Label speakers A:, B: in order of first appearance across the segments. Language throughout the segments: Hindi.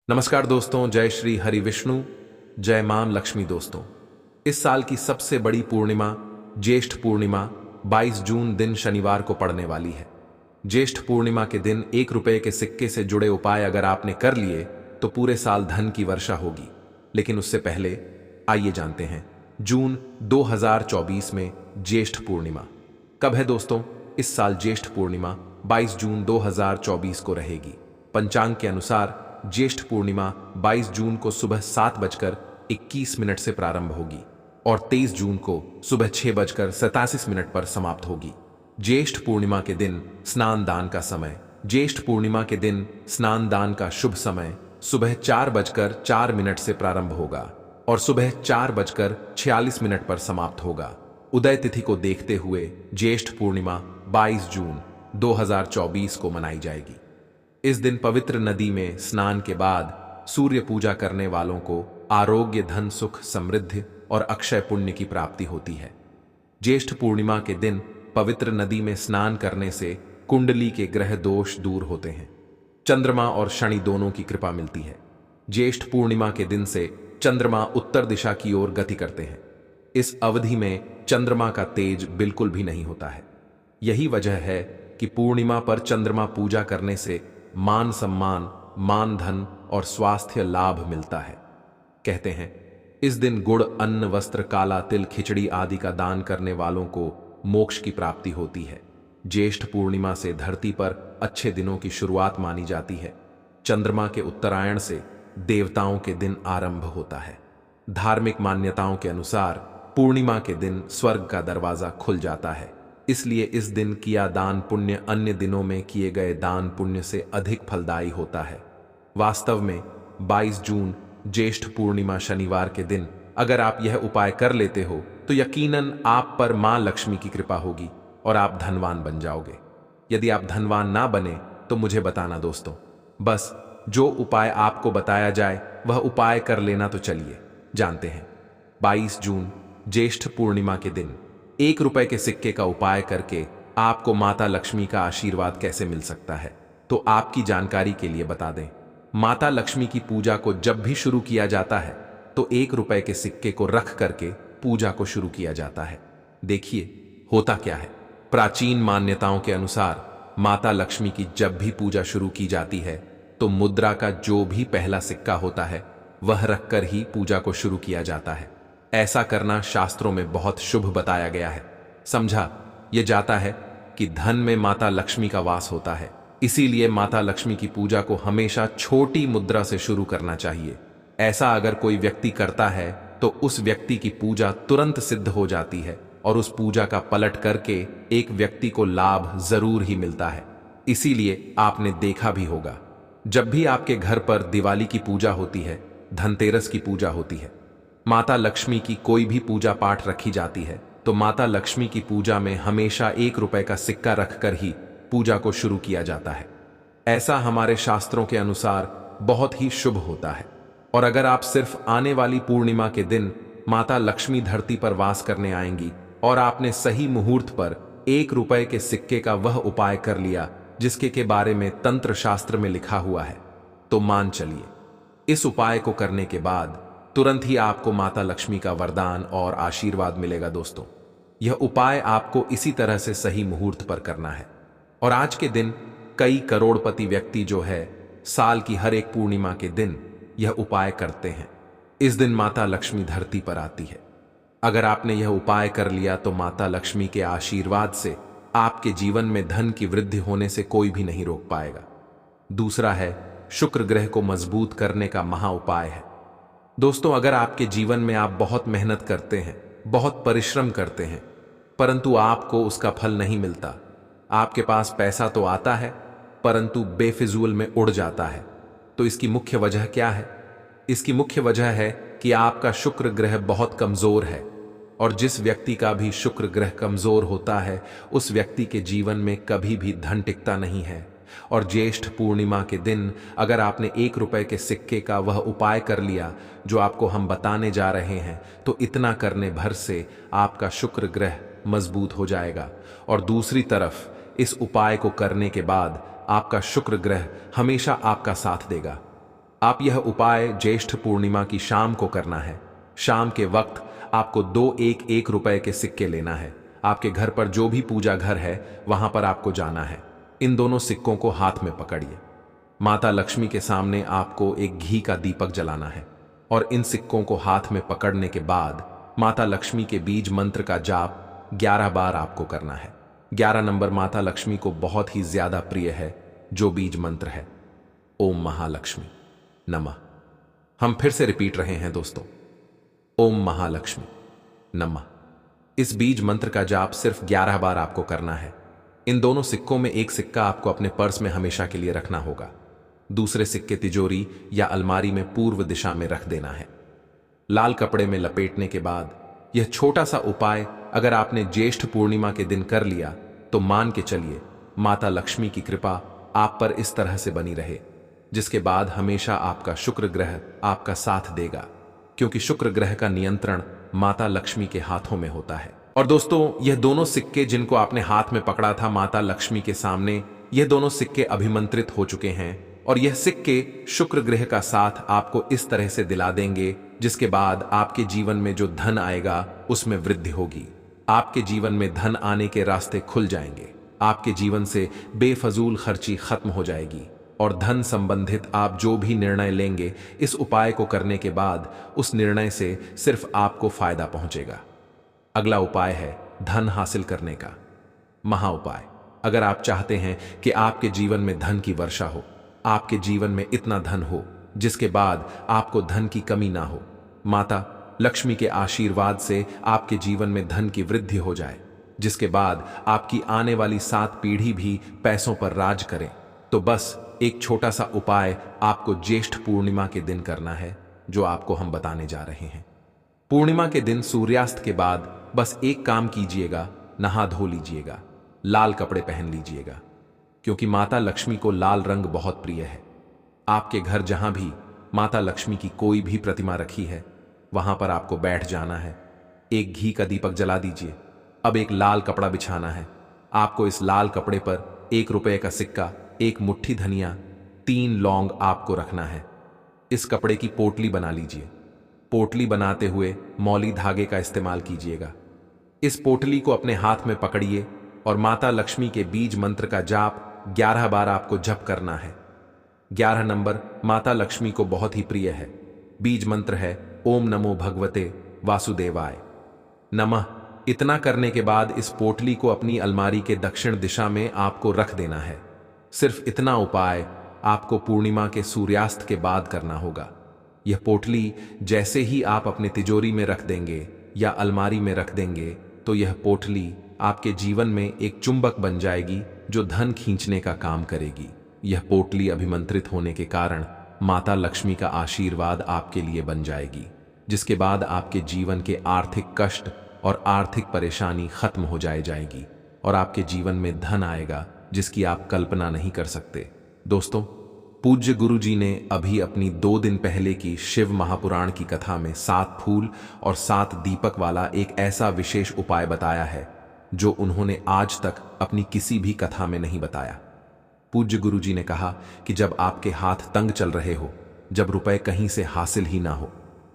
A: नमस्कार दोस्तों, जय श्री हरि विष्णु, जय मां लक्ष्मी। दोस्तों, इस साल की सबसे बड़ी पूर्णिमा ज्येष्ठ पूर्णिमा 22 जून दिन शनिवार को पड़ने वाली है। ज्येष्ठ पूर्णिमा के दिन 1 रुपए के सिक्के से जुड़े उपाय अगर आपने कर लिए तो पूरे साल धन की वर्षा होगी। लेकिन उससे पहले आइए जानते हैं जून 2024 में ज्येष्ठ पूर्णिमा कब है। दोस्तों, इस साल ज्येष्ठ पूर्णिमा 22 जून 2024 को रहेगी। पंचांग के अनुसार ज्येष्ठ पूर्णिमा 22 जून को सुबह 7:21 से प्रारंभ होगी और 23 जून को सुबह 6:87 पर समाप्त होगी। ज्येष्ठ पूर्णिमा के दिन स्नान दान का समय। ज्येष्ठ पूर्णिमा के दिन स्नान दान का शुभ समय सुबह 4:04 से प्रारंभ होगा और सुबह 4:46 पर समाप्त होगा। उदय तिथि को देखते हुए ज्येष्ठ पूर्णिमा 22 जून 2024 को मनाई जाएगी। इस दिन पवित्र नदी में स्नान के बाद सूर्य पूजा करने वालों को आरोग्य, धन, सुख, समृद्धि और अक्षय पुण्य की प्राप्ति होती है। ज्येष्ठ पूर्णिमा के दिन पवित्र नदी में स्नान करने से कुंडली के ग्रह दोष दूर होते हैं। चंद्रमा और शनि दोनों की कृपा मिलती है। ज्येष्ठ पूर्णिमा के दिन से चंद्रमा उत्तर दिशा की ओर गति करते हैं। इस अवधि में चंद्रमा का तेज बिल्कुल भी नहीं होता है। यही वजह है कि पूर्णिमा पर चंद्रमा पूजा करने से मान सम्मान, मान धन और स्वास्थ्य लाभ मिलता है। कहते हैं इस दिन गुड़, अन्न, वस्त्र, काला तिल, खिचड़ी आदि का दान करने वालों को मोक्ष की प्राप्ति होती है। ज्येष्ठ पूर्णिमा से धरती पर अच्छे दिनों की शुरुआत मानी जाती है। चंद्रमा के उत्तरायण से देवताओं के दिन आरंभ होता है। धार्मिक मान्यताओं के अनुसार पूर्णिमा के दिन स्वर्ग का दरवाजा खुल जाता है। इसलिए इस दिन किया दान पुण्य अन्य दिनों में किए गए दान पुण्य से अधिक फलदायी होता है। वास्तव में 22 जून ज्येष्ठ पूर्णिमा शनिवार के दिन अगर आप यह उपाय कर लेते हो तो यकीनन आप पर मां लक्ष्मी की कृपा होगी और आप धनवान बन जाओगे। यदि आप धनवान ना बने तो मुझे बताना दोस्तों। बस जो उपाय आपको बताया जाए वह उपाय कर लेना। तो चलिए जानते हैं 22 जून ज्येष्ठ पूर्णिमा के दिन 1 रुपए के सिक्के का उपाय करके आपको माता लक्ष्मी का आशीर्वाद कैसे मिल सकता है। तो आपकी जानकारी के लिए बता दें, माता लक्ष्मी की पूजा को जब भी शुरू किया जाता है तो 1 रुपए के सिक्के को रख करके पूजा को शुरू किया जाता है। देखिए होता क्या है। प्राचीन मान्यताओं के अनुसार माता लक्ष्मी की जब भी पूजा शुरू की जाती है तो मुद्रा का जो भी पहला सिक्का होता है वह रखकर ही पूजा को शुरू किया जाता है। ऐसा करना शास्त्रों में बहुत शुभ बताया गया है। समझा यह जाता है कि धन में माता लक्ष्मी का वास होता है। इसीलिए माता लक्ष्मी की पूजा को हमेशा छोटी मुद्रा से शुरू करना चाहिए। ऐसा अगर कोई व्यक्ति करता है तो उस व्यक्ति की पूजा तुरंत सिद्ध हो जाती है और उस पूजा का पलट करके एक व्यक्ति को लाभ जरूर ही मिलता है। इसीलिए आपने देखा भी होगा, जब भी आपके घर पर दिवाली की पूजा होती है, धनतेरस की पूजा होती है, माता लक्ष्मी की कोई भी पूजा पाठ रखी जाती है तो माता लक्ष्मी की पूजा में हमेशा 1 रुपए का सिक्का रखकर ही पूजा को शुरू किया जाता है। ऐसा हमारे शास्त्रों के अनुसार बहुत ही शुभ होता है। और अगर आप सिर्फ आने वाली पूर्णिमा के दिन माता लक्ष्मी धरती पर वास करने आएंगी और आपने सही मुहूर्त पर 1 रुपए के सिक्के का वह उपाय कर लिया जिसके के बारे में तंत्र शास्त्र में लिखा हुआ है, तो मान चलिए इस उपाय को करने के बाद तुरंत ही आपको माता लक्ष्मी का वरदान और आशीर्वाद मिलेगा। दोस्तों, यह उपाय आपको इसी तरह से सही मुहूर्त पर करना है। और आज के दिन कई करोड़पति व्यक्ति जो है साल की हर एक पूर्णिमा के दिन यह उपाय करते हैं। इस दिन माता लक्ष्मी धरती पर आती है। अगर आपने यह उपाय कर लिया तो माता लक्ष्मी के आशीर्वाद से आपके जीवन में धन की वृद्धि होने से कोई भी नहीं रोक पाएगा। दूसरा है शुक्र ग्रह को मजबूत करने का महा उपाय है। दोस्तों, अगर आपके जीवन में आप बहुत मेहनत करते हैं, बहुत परिश्रम करते हैं, परंतु आपको उसका फल नहीं मिलता, आपके पास पैसा तो आता है परंतु बेफिजूल में उड़ जाता है, तो इसकी मुख्य वजह क्या है? इसकी मुख्य वजह है कि आपका शुक्र ग्रह बहुत कमजोर है। और जिस व्यक्ति का भी शुक्र ग्रह कमजोर होता है उस व्यक्ति के जीवन में कभी भी धन टिकता नहीं है। और ज्येष्ठ पूर्णिमा के दिन अगर आपने 1 रुपए के सिक्के का वह उपाय कर लिया जो आपको हम बताने जा रहे हैं तो इतना करने भर से आपका शुक्र ग्रह मजबूत हो जाएगा। और दूसरी तरफ इस उपाय को करने के बाद आपका शुक्र ग्रह हमेशा आपका साथ देगा। आप यह उपाय ज्येष्ठ पूर्णिमा की शाम को करना है। शाम के वक्त आपको 2 1-1 रुपए के सिक्के लेना है। आपके घर पर जो भी पूजा घर है वहां पर आपको जाना है। इन दोनों सिक्कों को हाथ में पकड़िए। माता लक्ष्मी के सामने आपको एक घी का दीपक जलाना है और इन सिक्कों को हाथ में पकड़ने के बाद माता लक्ष्मी के बीज मंत्र का जाप 11 बार आपको करना है। 11 नंबर माता लक्ष्मी को बहुत ही ज्यादा प्रिय है, जो बीज मंत्र है ओम महालक्ष्मी नमः। हम फिर से रिपीट रहे हैं दोस्तों, ओम महालक्ष्मी नमः। इस बीज मंत्र का जाप सिर्फ 11 बार आपको करना है। इन दोनों सिक्कों में एक सिक्का आपको अपने पर्स में हमेशा के लिए रखना होगा। दूसरे सिक्के तिजोरी या अलमारी में पूर्व दिशा में रख देना है। लाल कपड़े में लपेटने के बाद यह छोटा सा उपाय अगर आपने ज्येष्ठ पूर्णिमा के दिन कर लिया तो मान के चलिए माता लक्ष्मी की कृपा आप पर इस तरह से बनी रहे, जिसके बाद हमेशा आपका शुक्र ग्रह आपका साथ देगा, क्योंकि शुक्र ग्रह का नियंत्रण माता लक्ष्मी के हाथों में होता है। और दोस्तों, यह दोनों सिक्के जिनको आपने हाथ में पकड़ा था माता लक्ष्मी के सामने, यह दोनों सिक्के अभिमंत्रित हो चुके हैं और यह सिक्के शुक्र ग्रह का साथ आपको इस तरह से दिला देंगे, जिसके बाद आपके जीवन में जो धन आएगा उसमें वृद्धि होगी। आपके जीवन में धन आने के रास्ते खुल जाएंगे। आपके जीवन से बेफजूल खर्ची खत्म हो जाएगी और धन संबंधित आप जो भी निर्णय लेंगे इस उपाय को करने के बाद उस निर्णय से सिर्फ आपको फायदा पहुंचेगा। अगला उपाय है धन हासिल करने का महा उपाय। अगर आप चाहते हैं कि आपके जीवन में धन की वर्षा हो, आपके जीवन में इतना धन हो जिसके बाद आपको धन की कमी ना हो, माता लक्ष्मी के आशीर्वाद से आपके जीवन में धन की वृद्धि हो जाए, जिसके बाद आपकी आने वाली 7 पीढ़ी भी पैसों पर राज करें, तो बस एक छोटा सा उपाय आपको ज्येष्ठ पूर्णिमा के दिन करना है, जो आपको हम बताने जा रहे हैं। पूर्णिमा के दिन सूर्यास्त के बाद बस एक काम कीजिएगा, नहा धो लीजिएगा, लाल कपड़े पहन लीजिएगा, क्योंकि माता लक्ष्मी को लाल रंग बहुत प्रिय है। आपके घर जहां भी माता लक्ष्मी की कोई भी प्रतिमा रखी है वहां पर आपको बैठ जाना है। एक घी का दीपक जला दीजिए। अब एक लाल कपड़ा बिछाना है। आपको इस लाल कपड़े पर 1 रुपए का सिक्का, 1 मुट्ठी धनिया, 3 लौंग आपको रखना है। इस कपड़े की पोटली बना लीजिए। पोटली बनाते हुए मौली धागे का इस्तेमाल कीजिएगा। इस पोटली को अपने हाथ में पकड़िए और माता लक्ष्मी के बीज मंत्र का जाप 11 बार आपको जप करना है। 11 नंबर माता लक्ष्मी को बहुत ही प्रिय है। बीज मंत्र है ओम नमो भगवते वासुदेवाय नमः। इतना करने के बाद इस पोटली को अपनी अलमारी के दक्षिण दिशा में आपको रख देना है। सिर्फ इतना उपाय आपको पूर्णिमा के सूर्यास्त के बाद करना होगा। यह पोटली जैसे ही आप अपने तिजोरी में रख देंगे या अलमारी में रख देंगे तो यह पोटली आपके जीवन में एक चुंबक बन जाएगी जो धन खींचने का काम करेगी। यह पोटली अभिमंत्रित होने के कारण माता लक्ष्मी का आशीर्वाद आपके लिए बन जाएगी, जिसके बाद आपके जीवन के आर्थिक कष्ट और आर्थिक परेशानी खत्म हो जाएगी और आपके जीवन में धन आएगा जिसकी आप कल्पना नहीं कर सकते। दोस्तों, पूज्य गुरु जी ने अभी अपनी 2 दिन पहले की शिव महापुराण की कथा में 7 फूल और 7 दीपक वाला एक ऐसा विशेष उपाय बताया है जो उन्होंने आज तक अपनी किसी भी कथा में नहीं बताया। पूज्य गुरु जी ने कहा कि जब आपके हाथ तंग चल रहे हो, जब रुपए कहीं से हासिल ही ना हो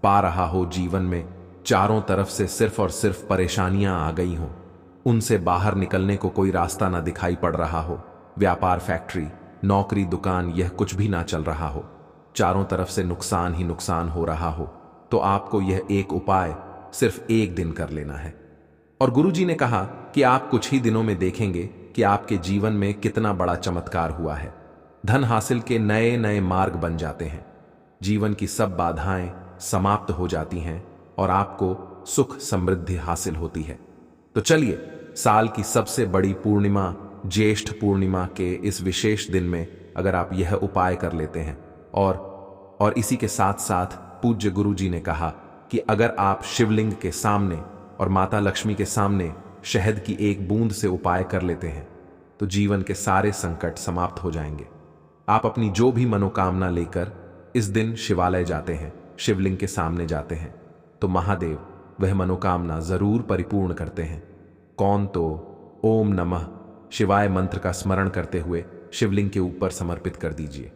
A: पा रहा हो, जीवन में चारों तरफ से सिर्फ और सिर्फ परेशानियां आ गई हो, उनसे बाहर निकलने को कोई रास्ता ना दिखाई पड़ रहा हो, व्यापार, फैक्ट्री, नौकरी, दुकान, यह कुछ भी ना चल रहा हो, चारों तरफ से नुकसान ही नुकसान हो रहा हो, तो आपको यह एक उपाय सिर्फ 1 दिन कर लेना है। और गुरुजी ने कहा कि आप कुछ ही दिनों में देखेंगे कि आपके जीवन में कितना बड़ा चमत्कार हुआ है। धन हासिल के नए नए मार्ग बन जाते हैं, जीवन की सब बाधाएं समाप्त हो जाती हैं और आपको सुख समृद्धि हासिल होती है। तो चलिए, साल की सबसे बड़ी पूर्णिमा ज्येष्ठ पूर्णिमा के इस विशेष दिन में अगर आप यह उपाय कर लेते हैं और इसी के साथ साथ पूज्य गुरु जी ने कहा कि अगर आप शिवलिंग के सामने और माता लक्ष्मी के सामने शहद की 1 बूंद से उपाय कर लेते हैं तो जीवन के सारे संकट समाप्त हो जाएंगे। आप अपनी जो भी मनोकामना लेकर इस दिन शिवालय जाते हैं, शिवलिंग के सामने जाते हैं, तो महादेव वह मनोकामना जरूर परिपूर्ण करते हैं। कौन तो ओम नमः शिवाय मंत्र का स्मरण करते हुए शिवलिंग के ऊपर समर्पित कर दीजिए।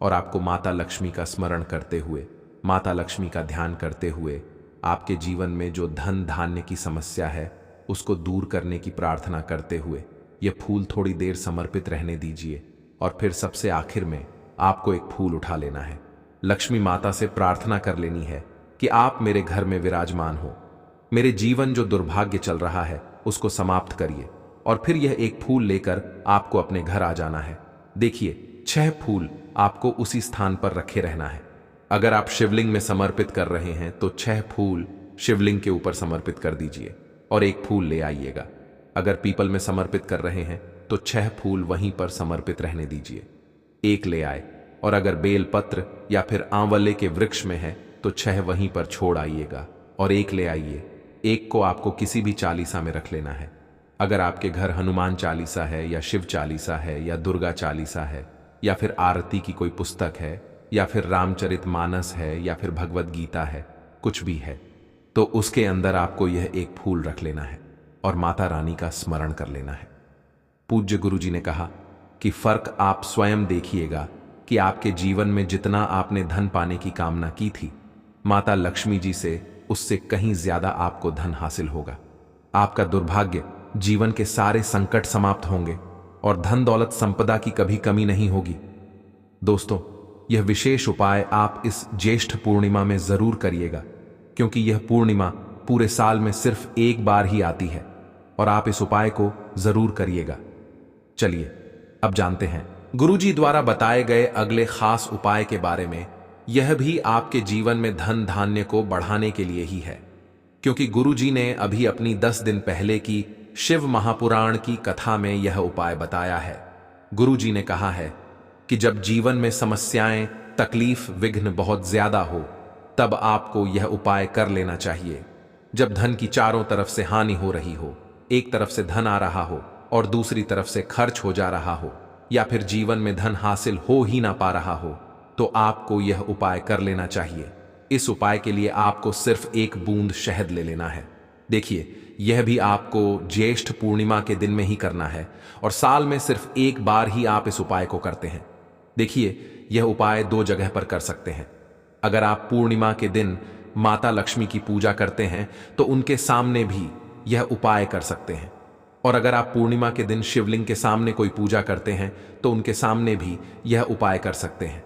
A: और आपको माता लक्ष्मी का स्मरण करते हुए, माता लक्ष्मी का ध्यान करते हुए आपके जीवन में जो धन धान्य की समस्या है उसको दूर करने की प्रार्थना करते हुए ये फूल थोड़ी देर समर्पित रहने दीजिए। और फिर सबसे आखिर में आपको एक फूल उठा लेना है। लक्ष्मी माता से प्रार्थना कर लेनी है कि आप मेरे घर में विराजमान हो, मेरे जीवन जो दुर्भाग्य चल रहा है उसको समाप्त करिए। और फिर यह एक फूल लेकर आपको अपने घर आ जाना है। देखिए, 6 फूल आपको उसी स्थान पर रखे रहना है। अगर आप शिवलिंग में समर्पित कर रहे हैं तो 6 फूल शिवलिंग के ऊपर समर्पित कर दीजिए और एक फूल ले आइएगा। अगर पीपल में समर्पित कर रहे हैं तो 6 फूल वहीं पर समर्पित रहने दीजिए, एक ले आए। और अगर बेल पत्र या फिर आंवले के वृक्ष में है तो 6 वहीं पर छोड़ आइएगा और एक ले आइए। एक को आपको किसी भी चालीसा में रख लेना है। अगर आपके घर हनुमान चालीसा है या शिव चालीसा है या दुर्गा चालीसा है या फिर आरती की कोई पुस्तक है या फिर रामचरितमानस है या फिर भगवत गीता है, कुछ भी है, तो उसके अंदर आपको यह एक फूल रख लेना है और माता रानी का स्मरण कर लेना है। पूज्य गुरुजी ने कहा कि फर्क आप स्वयं देखिएगा कि आपके जीवन में जितना आपने धन पाने की कामना की थी, माता लक्ष्मी जी से उससे कहीं ज्यादा आपको धन हासिल होगा। आपका दुर्भाग्य, जीवन के सारे संकट समाप्त होंगे और धन दौलत संपदा की कभी कमी नहीं होगी। दोस्तों, यह विशेष उपाय आप इस ज्येष्ठ पूर्णिमा में जरूर करिएगा, क्योंकि यह पूर्णिमा पूरे साल में सिर्फ एक बार ही आती है और आप इस उपाय को जरूर करिएगा। चलिए अब जानते हैं गुरुजी द्वारा बताए गए अगले खास उपाय के बारे में। यह भी आपके जीवन में धन धान्य को बढ़ाने के लिए ही है, क्योंकि गुरुजी ने अभी अपनी 10 दिन पहले की शिव महापुराण की कथा में यह उपाय बताया है। गुरुजी ने कहा है कि जब जीवन में समस्याएं, तकलीफ, विघ्न बहुत ज्यादा हो, तब आपको यह उपाय कर लेना चाहिए। जब धन की चारों तरफ से हानि हो रही हो, एक तरफ से धन आ रहा हो और दूसरी तरफ से खर्च हो जा रहा हो, या फिर जीवन में धन हासिल हो ही ना पा रहा हो, तो आपको यह उपाय कर लेना चाहिए। इस उपाय के लिए आपको सिर्फ एक बूंद शहद ले लेना है। देखिए, यह भी आपको ज्येष्ठ पूर्णिमा के दिन में ही करना है और साल में सिर्फ एक बार ही आप इस उपाय को करते हैं। देखिए, यह उपाय 2 जगह पर कर सकते हैं। अगर आप पूर्णिमा के दिन माता लक्ष्मी की पूजा करते हैं तो उनके सामने भी यह उपाय कर सकते हैं, और अगर आप पूर्णिमा के दिन शिवलिंग के सामने कोई पूजा करते हैं तो उनके सामने भी यह उपाय कर सकते हैं।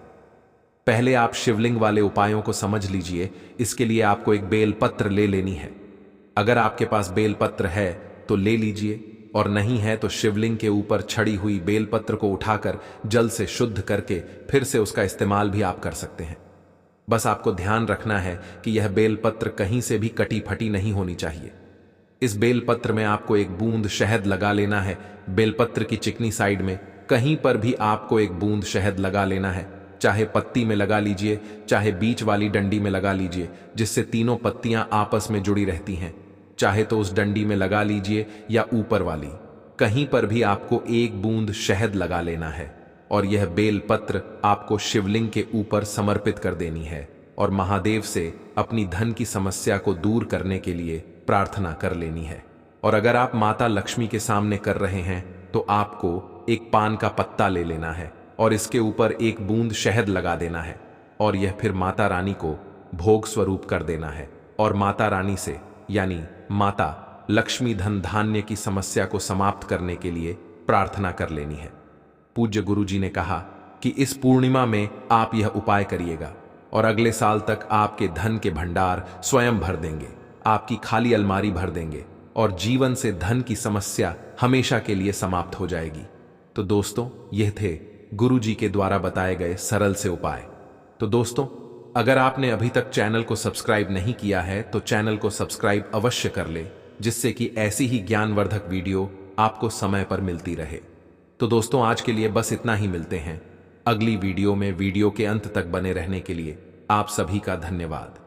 A: पहले आप शिवलिंग वाले उपायों को समझ लीजिए। इसके लिए आपको एक बेल पत्र ले लेनी है। अगर आपके पास बेल पत्र है तो ले लीजिए, और नहीं है तो शिवलिंग के ऊपर छड़ी हुई बेल पत्र को उठाकर जल से शुद्ध करके फिर से उसका इस्तेमाल भी आप कर सकते हैं। बस आपको ध्यान रखना है कि यह बेल पत्र कहीं से भी कटी फटी नहीं होनी चाहिए। इस बेल पत्र में आपको एक बूंद शहद लगा लेना है। बेलपत्र की चिकनी साइड में कहीं पर भी आपको एक बूंद शहद लगा लेना है। चाहे पत्ती में लगा लीजिए, चाहे बीच वाली डंडी में लगा लीजिए, जिससे तीनों पत्तियां आपस में जुड़ी रहती हैं। चाहे तो उस डंडी में लगा लीजिए या ऊपर वाली, कहीं पर भी आपको एक बूंद शहद लगा लेना है और यह बेल पत्र आपको शिवलिंग के ऊपर समर्पित कर देनी है और महादेव से अपनी धन की समस्या को दूर करने के लिए प्रार्थना कर लेनी है। और अगर आप माता लक्ष्मी के सामने कर रहे हैं तो आपको एक पान का पत्ता ले लेना है और इसके ऊपर एक बूंद शहद लगा देना है और यह फिर माता रानी को भोग स्वरूप कर देना है और माता रानी से, यानी माता लक्ष्मी धन धान्य की समस्या को समाप्त करने के लिए प्रार्थना कर लेनी है। पूज्य गुरुजी ने कहा कि इस पूर्णिमा में आप यह उपाय करिएगा और अगले साल तक आपके धन के भंडार स्वयं भर देंगे, आपकी खाली अलमारी भर देंगे और जीवन से धन की समस्या हमेशा के लिए समाप्त हो जाएगी। तो दोस्तों, यह थे गुरुजी के द्वारा बताए गए सरल से उपाय। तो दोस्तों, अगर आपने अभी तक चैनल को सब्सक्राइब नहीं किया है तो चैनल को सब्सक्राइब अवश्य कर ले, जिससे कि ऐसी ही ज्ञानवर्धक वीडियो आपको समय पर मिलती रहे। तो दोस्तों, आज के लिए बस इतना ही। मिलते हैं अगली वीडियो में। वीडियो के अंत तक बने रहने के लिए आप सभी का धन्यवाद।